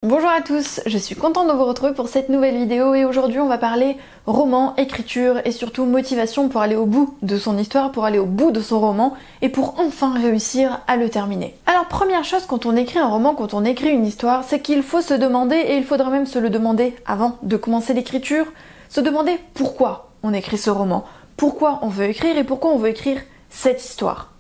Bonjour à tous, je suis contente de vous retrouver pour cette nouvelle vidéo et aujourd'hui on va parler roman, écriture et surtout motivation pour aller au bout de son histoire, pour aller au bout de son roman et pour enfin réussir à le terminer. Alors première chose quand on écrit un roman, quand on écrit une histoire, c'est qu'il faut se demander, et il faudra même se le demander avant de commencer l'écriture, se demander pourquoi on écrit ce roman, pourquoi on veut écrire et pourquoi on veut écrire cette histoire.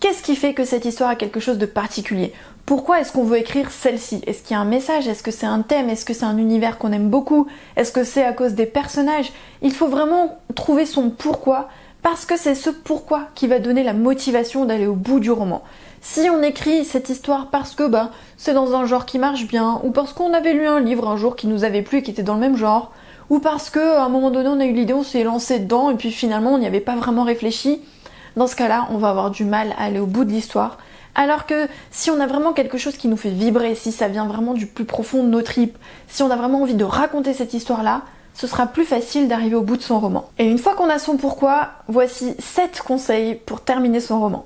Qu'est-ce qui fait que cette histoire a quelque chose de particulier ? Pourquoi est-ce qu'on veut écrire celle-ci ? Est-ce qu'il y a un message ? Est-ce que c'est un thème ? Est-ce que c'est un univers qu'on aime beaucoup ? Est-ce que c'est à cause des personnages ? Il faut vraiment trouver son pourquoi, parce que c'est ce pourquoi qui va donner la motivation d'aller au bout du roman. Si on écrit cette histoire parce que c'est dans un genre qui marche bien, ou parce qu'on avait lu un livre un jour qui nous avait plu et qui était dans le même genre, ou parce qu'à un moment donné on a eu l'idée, on s'est lancé dedans et puis finalement on n'y avait pas vraiment réfléchi, dans ce cas-là on va avoir du mal à aller au bout de l'histoire. Alors que si on a vraiment quelque chose qui nous fait vibrer, si ça vient vraiment du plus profond de nos tripes, si on a vraiment envie de raconter cette histoire-là, ce sera plus facile d'arriver au bout de son roman. Et une fois qu'on a son pourquoi, voici 7 conseils pour terminer son roman.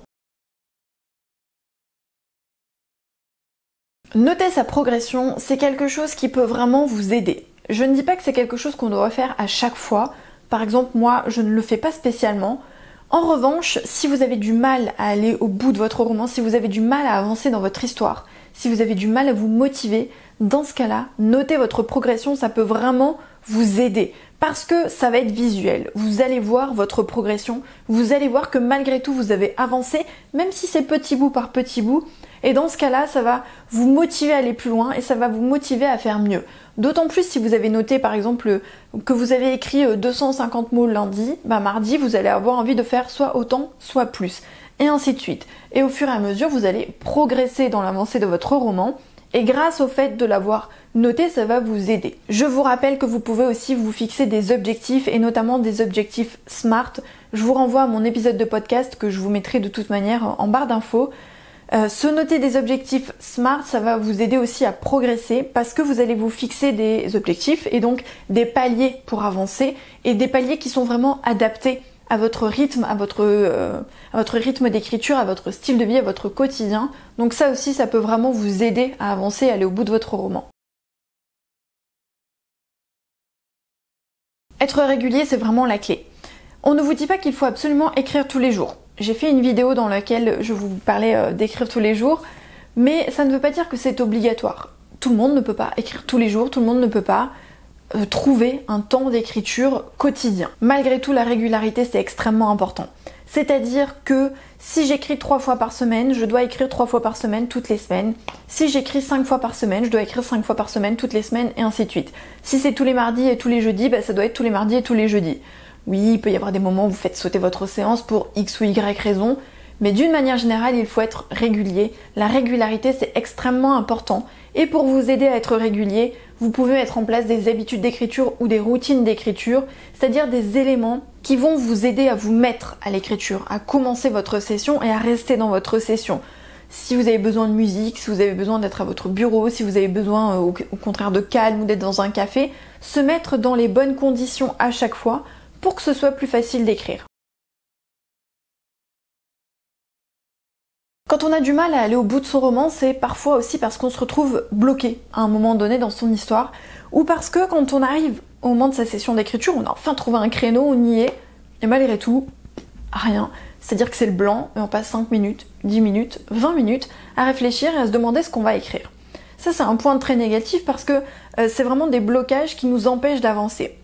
Noter sa progression, c'est quelque chose qui peut vraiment vous aider. Je ne dis pas que c'est quelque chose qu'on doit faire à chaque fois. Par exemple, moi, je ne le fais pas spécialement. En revanche, si vous avez du mal à aller au bout de votre roman, si vous avez du mal à avancer dans votre histoire, si vous avez du mal à vous motiver, dans ce cas-là, notez votre progression, ça peut vraiment vous aider. Parce que ça va être visuel. Vous allez voir votre progression, vous allez voir que malgré tout, vous avez avancé, même si c'est petit bout par petit bout. Et dans ce cas-là, ça va vous motiver à aller plus loin et ça va vous motiver à faire mieux. D'autant plus si vous avez noté par exemple que vous avez écrit 250 mots lundi, mardi vous allez avoir envie de faire soit autant, soit plus. Et ainsi de suite. Et au fur et à mesure, vous allez progresser dans l'avancée de votre roman. Et grâce au fait de l'avoir noté, ça va vous aider. Je vous rappelle que vous pouvez aussi vous fixer des objectifs et notamment des objectifs SMART. Je vous renvoie à mon épisode de podcast que je vous mettrai de toute manière en barre d'infos. Se noter des objectifs SMART, ça va vous aider aussi à progresser parce que vous allez vous fixer des objectifs et donc des paliers pour avancer et des paliers qui sont vraiment adaptés à votre rythme, à votre rythme d'écriture, à votre style de vie, à votre quotidien. Donc ça aussi, ça peut vraiment vous aider à avancer et aller au bout de votre roman. Être régulier, c'est vraiment la clé. On ne vous dit pas qu'il faut absolument écrire tous les jours. J'ai fait une vidéo dans laquelle je vous parlais d'écrire tous les jours, mais ça ne veut pas dire que c'est obligatoire. Tout le monde ne peut pas écrire tous les jours, tout le monde ne peut pas trouver un temps d'écriture quotidien. Malgré tout, la régularité, c'est extrêmement important. C'est-à-dire que si j'écris 3 fois par semaine, je dois écrire 3 fois par semaine toutes les semaines. Si j'écris 5 fois par semaine, je dois écrire 5 fois par semaine toutes les semaines et ainsi de suite. Si c'est tous les mardis et tous les jeudis, ça doit être tous les mardis et tous les jeudis. Oui, il peut y avoir des moments où vous faites sauter votre séance pour X ou Y raison, mais d'une manière générale, il faut être régulier. La régularité, c'est extrêmement important. Et pour vous aider à être régulier, vous pouvez mettre en place des habitudes d'écriture ou des routines d'écriture, c'est-à-dire des éléments qui vont vous aider à vous mettre à l'écriture, à commencer votre session et à rester dans votre session. Si vous avez besoin de musique, si vous avez besoin d'être à votre bureau, si vous avez besoin au contraire de calme ou d'être dans un café, se mettre dans les bonnes conditions à chaque fois pour que ce soit plus facile d'écrire. Quand on a du mal à aller au bout de son roman, c'est parfois aussi parce qu'on se retrouve bloqué à un moment donné dans son histoire, ou parce que quand on arrive au moment de sa session d'écriture, on a enfin trouvé un créneau, on y est, et malgré tout, rien. C'est-à-dire que c'est le blanc, et on passe 5 minutes, 10 minutes, 20 minutes à réfléchir et à se demander ce qu'on va écrire. Ça, c'est un point très négatif parce que c'est vraiment des blocages qui nous empêchent d'avancer.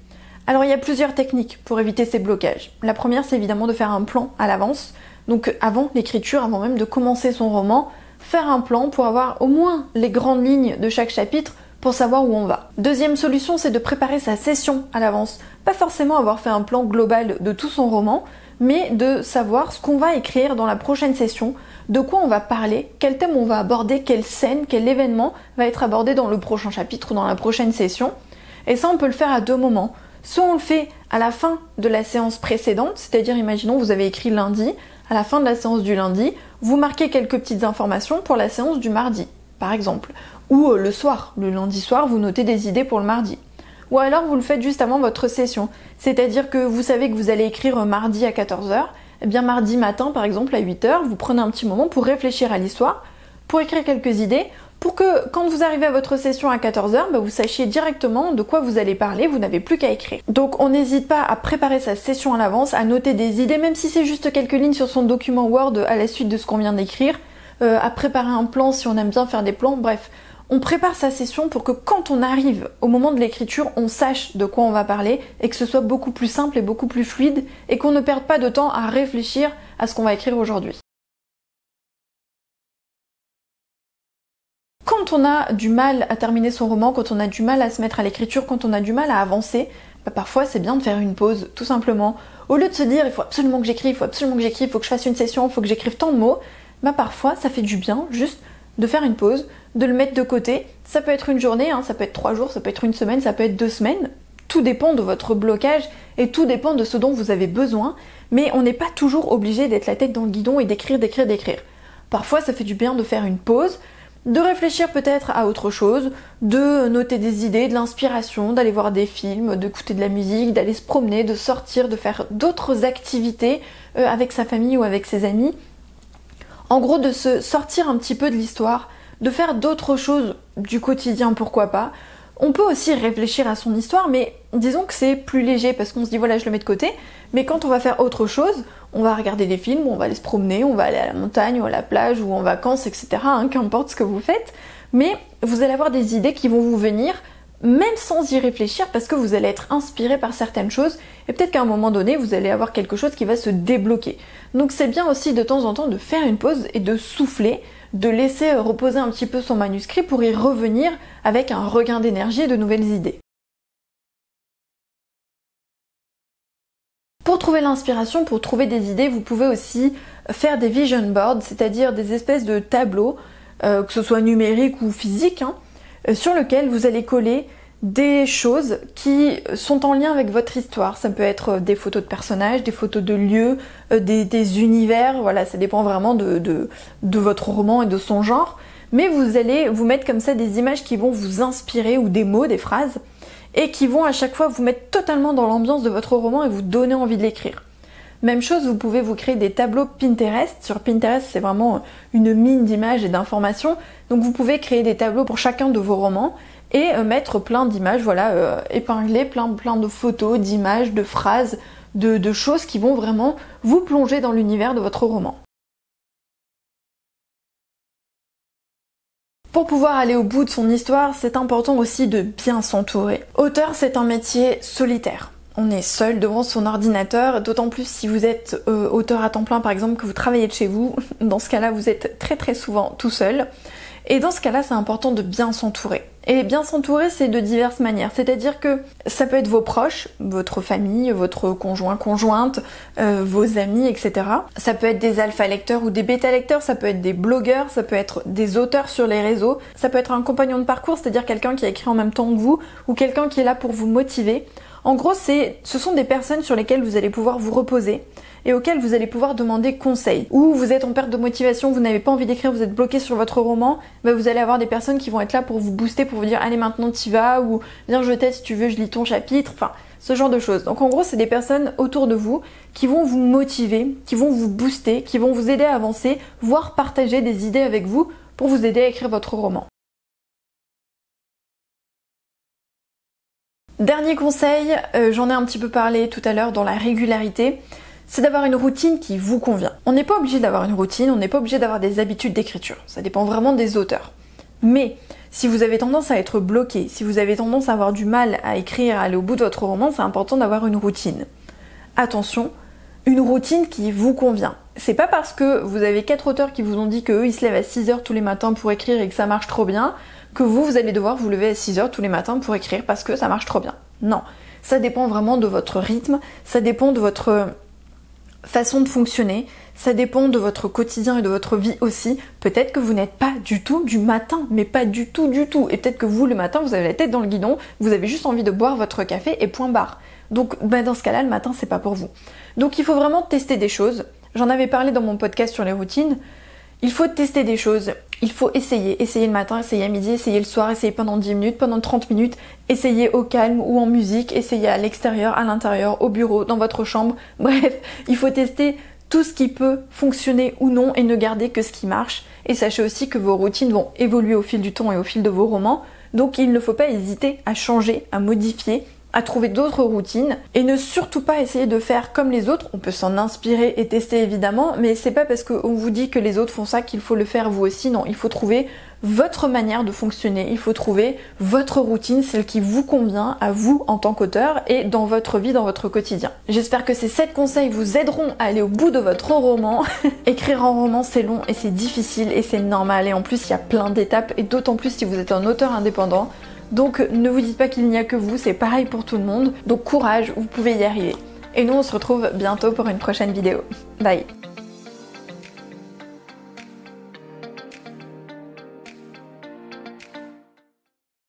Alors il y a plusieurs techniques pour éviter ces blocages. La première, c'est évidemment de faire un plan à l'avance. Donc avant l'écriture, avant même de commencer son roman, faire un plan pour avoir au moins les grandes lignes de chaque chapitre pour savoir où on va. Deuxième solution, c'est de préparer sa session à l'avance. Pas forcément avoir fait un plan global de tout son roman, mais de savoir ce qu'on va écrire dans la prochaine session, de quoi on va parler, quel thème on va aborder, quelle scène, quel événement va être abordé dans le prochain chapitre ou dans la prochaine session. Et ça, on peut le faire à 2 moments. Soit on le fait à la fin de la séance précédente, c'est-à-dire imaginons vous avez écrit lundi, à la fin de la séance du lundi, vous marquez quelques petites informations pour la séance du mardi, par exemple. Ou le soir, le lundi soir, vous notez des idées pour le mardi. Ou alors vous le faites juste avant votre session, c'est-à-dire que vous savez que vous allez écrire mardi à 14h, et bien mardi matin par exemple à 8h, vous prenez un petit moment pour réfléchir à l'histoire, pour écrire quelques idées, pour que quand vous arrivez à votre session à 14h, vous sachiez directement de quoi vous allez parler, vous n'avez plus qu'à écrire. Donc on n'hésite pas à préparer sa session à l'avance, à noter des idées, même si c'est juste quelques lignes sur son document Word à la suite de ce qu'on vient d'écrire, à préparer un plan si on aime bien faire des plans, bref. On prépare sa session pour que quand on arrive au moment de l'écriture, on sache de quoi on va parler et que ce soit beaucoup plus simple et beaucoup plus fluide et qu'on ne perde pas de temps à réfléchir à ce qu'on va écrire aujourd'hui. Quand on a du mal à terminer son roman, quand on a du mal à se mettre à l'écriture, quand on a du mal à avancer, parfois c'est bien de faire une pause, tout simplement. Au lieu de se dire il faut absolument que j'écrive, il faut absolument que j'écrive, il faut que je fasse une session, il faut que j'écrive tant de mots, parfois ça fait du bien juste de faire une pause, de le mettre de côté. Ça peut être une journée, ça peut être 3 jours, ça peut être une semaine, ça peut être 2 semaines. Tout dépend de votre blocage et tout dépend de ce dont vous avez besoin, mais on n'est pas toujours obligé d'être la tête dans le guidon et d'écrire. Parfois ça fait du bien de faire une pause, de réfléchir peut-être à autre chose, de noter des idées, de l'inspiration, d'aller voir des films, d'écouter de la musique, d'aller se promener, de sortir, de faire d'autres activités avec sa famille ou avec ses amis. En gros, de se sortir un petit peu de l'histoire, de faire d'autres choses du quotidien, pourquoi pas. On peut aussi réfléchir à son histoire, mais disons que c'est plus léger parce qu'on se dit voilà, je le mets de côté. Mais quand on va faire autre chose, on va regarder des films, on va aller se promener, on va aller à la montagne ou à la plage ou en vacances, etc. Qu'importe ce que vous faites. Mais vous allez avoir des idées qui vont vous venir, même sans y réfléchir, parce que vous allez être inspiré par certaines choses et peut-être qu'à un moment donné, vous allez avoir quelque chose qui va se débloquer. Donc c'est bien aussi de temps en temps de faire une pause et de souffler, de laisser reposer un petit peu son manuscrit pour y revenir avec un regain d'énergie et de nouvelles idées. Pour trouver l'inspiration, pour trouver des idées, vous pouvez aussi faire des vision boards, c'est-à-dire des espèces de tableaux, que ce soit numériques ou physiques, sur lesquels vous allez coller des choses qui sont en lien avec votre histoire. Ça peut être des photos de personnages, des photos de lieux, des univers, voilà, ça dépend vraiment de votre roman et de son genre. Mais vous allez vous mettre comme ça des images qui vont vous inspirer, ou des mots, des phrases, et qui vont à chaque fois vous mettre totalement dans l'ambiance de votre roman et vous donner envie de l'écrire. Même chose, vous pouvez vous créer des tableaux Pinterest. Sur Pinterest, c'est vraiment une mine d'images et d'informations. Donc vous pouvez créer des tableaux pour chacun de vos romans et mettre plein d'images, épingler plein de photos, d'images, de phrases, de choses qui vont vraiment vous plonger dans l'univers de votre roman. Pour pouvoir aller au bout de son histoire, c'est important aussi de bien s'entourer. Auteur, c'est un métier solitaire. On est seul devant son ordinateur, d'autant plus si vous êtes auteur à temps plein par exemple, que vous travaillez de chez vous. Dans ce cas-là, vous êtes très souvent tout seul. Et dans ce cas-là, c'est important de bien s'entourer. Et bien s'entourer, c'est de diverses manières. C'est-à-dire que ça peut être vos proches, votre famille, votre conjoint, conjointe, vos amis, etc. Ça peut être des alpha lecteurs ou des bêta lecteurs, ça peut être des blogueurs, ça peut être des auteurs sur les réseaux, ça peut être un compagnon de parcours, c'est-à-dire quelqu'un qui a écrit en même temps que vous, ou quelqu'un qui est là pour vous motiver. En gros, ce sont des personnes sur lesquelles vous allez pouvoir vous reposer et auxquelles vous allez pouvoir demander conseil. Ou vous êtes en perte de motivation, vous n'avez pas envie d'écrire, vous êtes bloqué sur votre roman, vous allez avoir des personnes qui vont être là pour vous booster, pour vous dire allez maintenant t'y vas, ou viens je t'aide si tu veux, je lis ton chapitre, enfin ce genre de choses. Donc en gros, c'est des personnes autour de vous qui vont vous motiver, qui vont vous booster, qui vont vous aider à avancer, voire partager des idées avec vous pour vous aider à écrire votre roman. Dernier conseil, j'en ai un petit peu parlé tout à l'heure dans la régularité, c'est d'avoir une routine qui vous convient. On n'est pas obligé d'avoir une routine, on n'est pas obligé d'avoir des habitudes d'écriture, ça dépend vraiment des auteurs. Mais si vous avez tendance à être bloqué, si vous avez tendance à avoir du mal à écrire, à aller au bout de votre roman, c'est important d'avoir une routine. Attention, une routine qui vous convient. C'est pas parce que vous avez 4 auteurs qui vous ont dit qu'eux ils se lèvent à 6h tous les matins pour écrire et que ça marche trop bien, que vous allez devoir vous lever à 6h tous les matins pour écrire parce que ça marche trop bien. Non, ça dépend vraiment de votre rythme, ça dépend de votre façon de fonctionner, ça dépend de votre quotidien et de votre vie aussi. Peut-être que vous n'êtes pas du tout du matin, mais pas du tout. Et peut-être que vous, le matin, vous avez la tête dans le guidon, vous avez juste envie de boire votre café et point barre. Donc dans ce cas-là, le matin, c'est pas pour vous. Donc il faut vraiment tester des choses. J'en avais parlé dans mon podcast sur les routines. Il faut tester des choses, il faut essayer le matin, essayer à midi, essayer le soir, essayer pendant 10 minutes, pendant 30 minutes, essayer au calme ou en musique, essayer à l'extérieur, à l'intérieur, au bureau, dans votre chambre, bref, il faut tester tout ce qui peut fonctionner ou non et ne garder que ce qui marche. Et sachez aussi que vos routines vont évoluer au fil du temps et au fil de vos romans, donc il ne faut pas hésiter à changer, à modifier, à trouver d'autres routines et ne surtout pas essayer de faire comme les autres. On peut s'en inspirer et tester évidemment, mais c'est pas parce qu'on vous dit que les autres font ça qu'il faut le faire vous aussi. Non, il faut trouver votre manière de fonctionner, il faut trouver votre routine, celle qui vous convient à vous en tant qu'auteur et dans votre vie, dans votre quotidien. J'espère que ces 7 conseils vous aideront à aller au bout de votre roman. Écrire un roman c'est long et c'est difficile et c'est normal, et en plus il y a plein d'étapes, et d'autant plus si vous êtes un auteur indépendant. Donc ne vous dites pas qu'il n'y a que vous, c'est pareil pour tout le monde. Donc courage, vous pouvez y arriver. Et nous on se retrouve bientôt pour une prochaine vidéo. Bye!